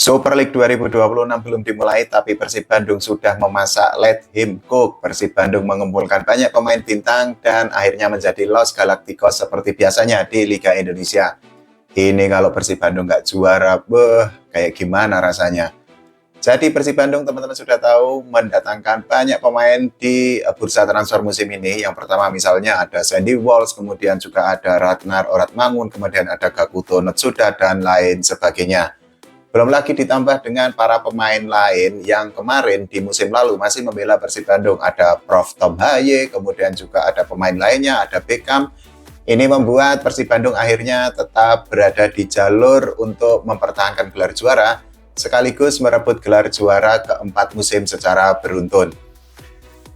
Super League 2026 belum dimulai, tapi Persib Bandung sudah memasak Let Him Cook. Persib Bandung mengumpulkan banyak pemain bintang dan akhirnya menjadi Los Galacticos seperti biasanya di Liga Indonesia. Ini kalau Persib Bandung nggak juara, kayak gimana rasanya? Jadi Persib Bandung teman-teman sudah tahu mendatangkan banyak pemain di bursa transfer musim ini. Yang pertama misalnya ada Sandy Walsh, kemudian juga ada Ratnar Oratmangun, kemudian ada Gakuto Notsuda, dan lain sebagainya. Belum lagi ditambah dengan para pemain lain yang kemarin di musim lalu masih membela Persib Bandung. Ada Prof. Tom Haye, kemudian juga ada pemain lainnya, ada Beckham. Ini membuat Persib Bandung akhirnya tetap berada di jalur untuk mempertahankan gelar juara, sekaligus merebut gelar juara keempat musim secara beruntun.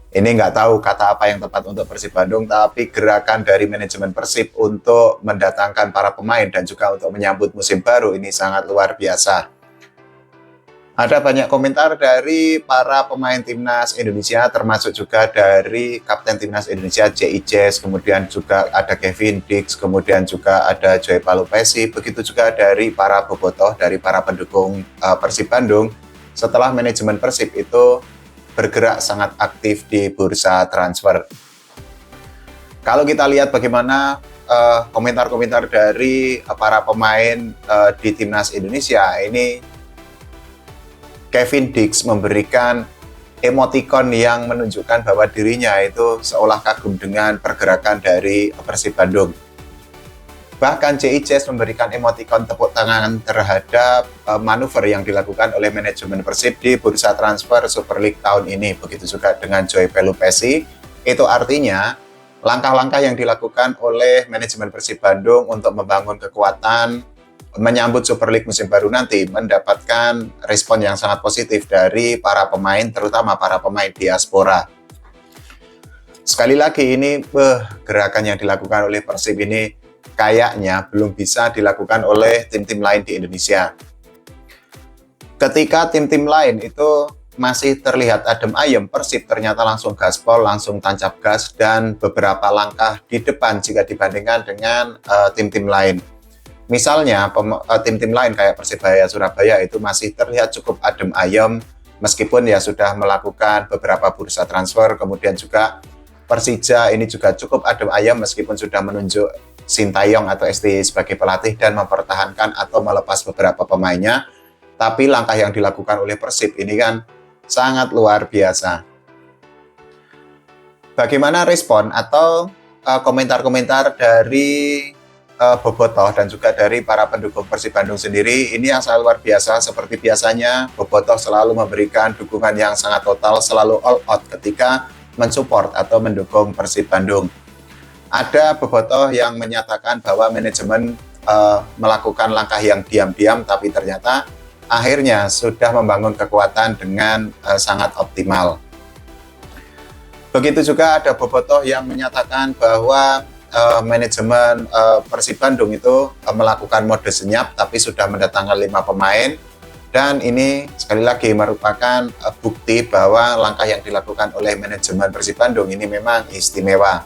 Ini nggak tahu kata apa yang tepat untuk Persib Bandung, tapi gerakan dari manajemen Persib untuk mendatangkan para pemain dan juga untuk menyambut musim baru ini sangat luar biasa. Ada banyak komentar dari para pemain timnas Indonesia, termasuk juga dari Kapten Timnas Indonesia J.I. Jess, kemudian juga ada Kevin Dix, kemudian juga ada Joy Palupesi, begitu juga dari para bobotoh, dari para pendukung Persib Bandung, setelah manajemen Persib itu bergerak sangat aktif di bursa transfer. Kalau kita lihat bagaimana komentar-komentar dari para pemain di timnas Indonesia, ini Kevin Dix memberikan emotikon yang menunjukkan bahwa dirinya itu seolah kagum dengan pergerakan dari Persib Bandung. Bahkan J.I. Jess memberikan emotikon tepuk tangan terhadap manuver yang dilakukan oleh manajemen Persib di bursa transfer Super League tahun ini. Begitu juga dengan Joy Palupesi. Itu artinya langkah-langkah yang dilakukan oleh manajemen Persib Bandung untuk membangun kekuatan menyambut Super League musim baru nanti mendapatkan respon yang sangat positif dari para pemain, terutama para pemain diaspora. Sekali lagi ini gerakan yang dilakukan oleh Persib ini kayaknya belum bisa dilakukan oleh tim-tim lain di Indonesia. Ketika tim-tim lain itu masih terlihat adem ayem, Persib ternyata langsung gaspol, langsung tancap gas, dan beberapa langkah di depan jika dibandingkan dengan tim-tim lain. Misalnya tim-tim lain kayak Persebaya Surabaya itu masih terlihat cukup adem ayem, meskipun ya sudah melakukan beberapa bursa transfer, kemudian juga Persija ini juga cukup adem ayem meskipun sudah menunjuk Sintayong atau STY sebagai pelatih dan mempertahankan atau melepas beberapa pemainnya. Tapi langkah yang dilakukan oleh Persib ini kan sangat luar biasa. Bagaimana respon atau komentar-komentar dari bobotoh dan juga dari para pendukung Persib Bandung sendiri? Ini yang sangat luar biasa. Seperti biasanya, bobotoh selalu memberikan dukungan yang sangat total, selalu all out ketika mensupport atau mendukung Persib Bandung. Ada bobotoh yang menyatakan bahwa manajemen melakukan langkah yang diam-diam, tapi ternyata akhirnya sudah membangun kekuatan dengan sangat optimal. Begitu juga ada bobotoh yang menyatakan bahwa manajemen Persib Bandung itu melakukan mode senyap, tapi sudah mendatangkan 5 pemain, dan ini sekali lagi merupakan bukti bahwa langkah yang dilakukan oleh manajemen Persib Bandung ini memang istimewa.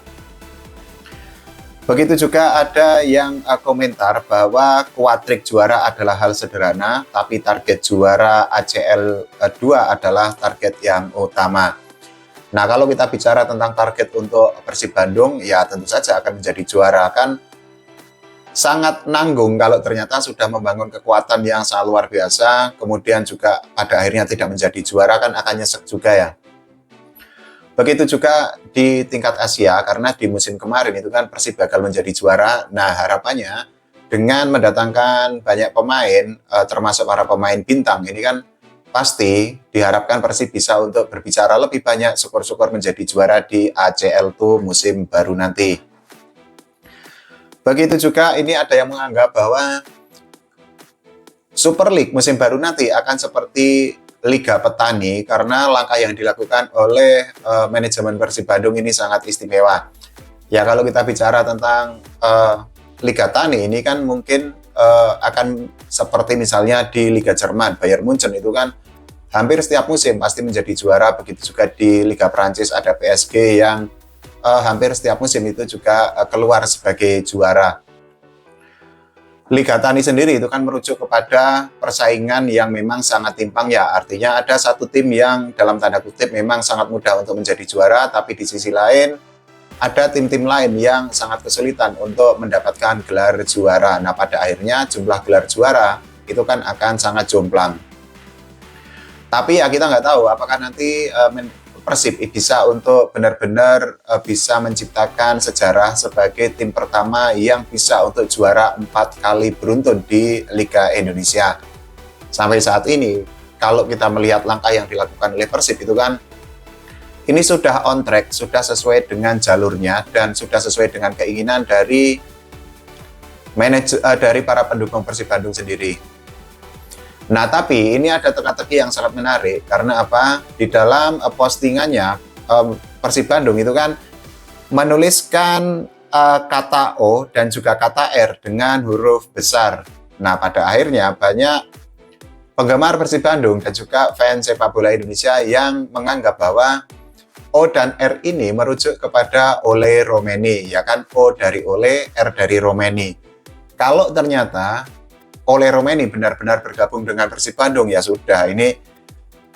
Begitu juga ada yang komentar bahwa kuadrik juara adalah hal sederhana, tapi target juara ACL 2 adalah target yang utama. Nah, kalau kita bicara tentang target untuk Persib Bandung, ya tentu saja akan menjadi juara. Kan sangat nanggung kalau ternyata sudah membangun kekuatan yang sangat luar biasa, kemudian juga pada akhirnya tidak menjadi juara, kan akan nyesek juga ya. Begitu juga di tingkat Asia, karena di musim kemarin itu kan Persib gagal menjadi juara. Nah, harapannya dengan mendatangkan banyak pemain, termasuk para pemain bintang, ini kan pasti diharapkan Persib bisa untuk berbicara lebih banyak, syukur-syukur menjadi juara di ACL 2 musim baru nanti. Begitu juga ini ada yang menganggap bahwa Super League musim baru nanti akan seperti Liga Petani karena langkah yang dilakukan oleh manajemen Persib Bandung ini sangat istimewa. Ya kalau kita bicara tentang Liga Tani ini kan mungkin akan seperti misalnya di Liga Jerman, Bayern Munchen itu kan hampir setiap musim pasti menjadi juara. Begitu juga di Liga Prancis ada PSG yang hampir setiap musim itu juga keluar sebagai juara. Liga Tani sendiri itu kan merujuk kepada persaingan yang memang sangat timpang ya. Artinya ada satu tim yang dalam tanda kutip memang sangat mudah untuk menjadi juara, tapi di sisi lain ada tim-tim lain yang sangat kesulitan untuk mendapatkan gelar juara. Nah, pada akhirnya jumlah gelar juara itu kan akan sangat jomplang. Tapi ya kita nggak tahu apakah nanti Persib bisa untuk benar-benar bisa menciptakan sejarah sebagai tim pertama yang bisa untuk juara 4 kali beruntun di Liga Indonesia. Sampai saat ini, kalau kita melihat langkah yang dilakukan oleh Persib itu kan, ini sudah on track, sudah sesuai dengan jalurnya, dan sudah sesuai dengan keinginan dari dari para pendukung Persib Bandung sendiri. Nah, tapi ini ada teka-teki yang sangat menarik karena apa? Di dalam postingannya Persib Bandung itu kan menuliskan kata O dan juga kata R dengan huruf besar. Nah, pada akhirnya banyak penggemar Persib Bandung dan juga fans sepak bola Indonesia yang menganggap bahwa O dan R ini merujuk kepada Ole Romeni, ya kan? O dari Ole, R dari Romeni. Kalau ternyata Ole Romeni benar-benar bergabung dengan Persib Bandung, ya sudah, ini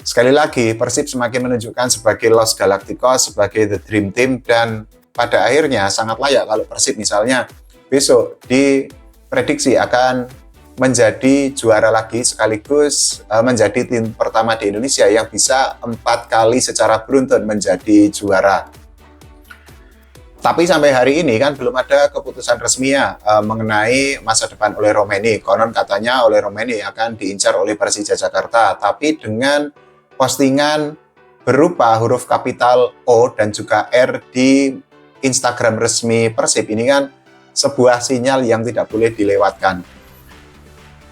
sekali lagi Persib semakin menunjukkan sebagai Los Galacticos, sebagai The Dream Team, dan pada akhirnya sangat layak kalau Persib misalnya besok diprediksi akan menjadi juara lagi sekaligus menjadi tim pertama di Indonesia yang bisa 4 kali secara beruntun menjadi juara. Tapi sampai hari ini kan belum ada keputusan resmi ya mengenai masa depan Ole Romeni. Konon katanya Ole Romeni akan diincar oleh Persija Jakarta, tapi dengan postingan berupa huruf kapital O dan juga R di Instagram resmi Persib ini kan sebuah sinyal yang tidak boleh dilewatkan.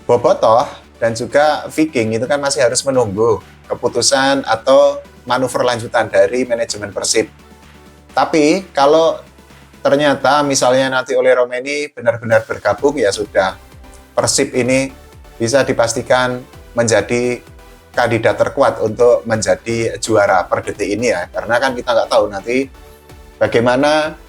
Bobotoh dan juga Viking itu kan masih harus menunggu keputusan atau manuver lanjutan dari manajemen Persib. Tapi kalau ternyata misalnya nanti Ole Romeni benar-benar bergabung, ya sudah, Persib ini bisa dipastikan menjadi kandidat terkuat untuk menjadi juara per detik ini ya. Karena kan kita nggak tahu nanti bagaimana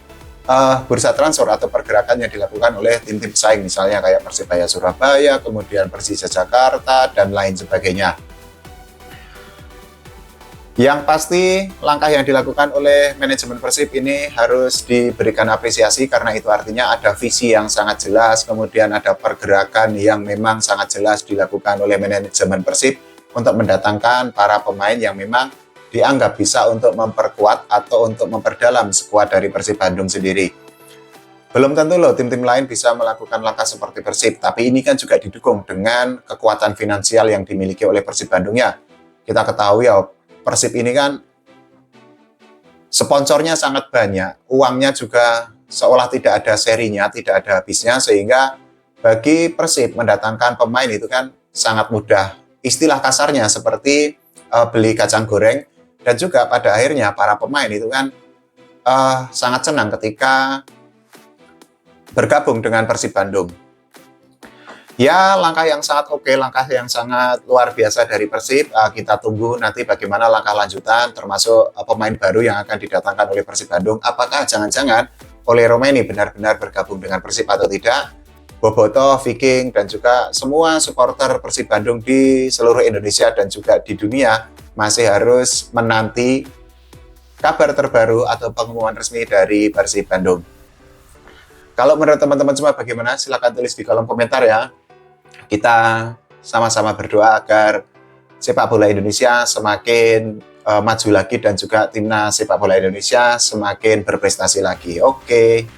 bursa transfer atau pergerakan yang dilakukan oleh tim-tim pesaing, misalnya kayak Persibaya Surabaya, kemudian Persija Jakarta, dan lain sebagainya. Yang pasti langkah yang dilakukan oleh manajemen Persib ini harus diberikan apresiasi karena itu artinya ada visi yang sangat jelas, kemudian ada pergerakan yang memang sangat jelas dilakukan oleh manajemen Persib untuk mendatangkan para pemain yang memang dianggap bisa untuk memperkuat atau untuk memperdalam skuad dari Persib Bandung sendiri. Belum tentu loh tim-tim lain bisa melakukan langkah seperti Persib, tapi ini kan juga didukung dengan kekuatan finansial yang dimiliki oleh Persib Bandung ya. Kita ketahui ya, Persib ini kan sponsornya sangat banyak, uangnya juga seolah tidak ada serinya, tidak ada habisnya, sehingga bagi Persib mendatangkan pemain itu kan sangat mudah. Istilah kasarnya seperti beli kacang goreng, dan juga pada akhirnya para pemain itu kan sangat senang ketika bergabung dengan Persib Bandung. Ya, langkah yang sangat oke, langkah yang sangat luar biasa dari Persib. Kita tunggu nanti bagaimana langkah lanjutan, termasuk pemain baru yang akan didatangkan oleh Persib Bandung. Apakah jangan-jangan Ole Romeni benar-benar bergabung dengan Persib atau tidak? Bobotoh, Viking, dan juga semua supporter Persib Bandung di seluruh Indonesia dan juga di dunia masih harus menanti kabar terbaru atau pengumuman resmi dari Persib Bandung. Kalau menurut teman-teman semua bagaimana? Silahkan tulis di kolom komentar ya. Kita sama-sama berdoa agar sepak bola Indonesia semakin maju lagi dan juga timnas sepak bola Indonesia semakin berprestasi lagi. Oke.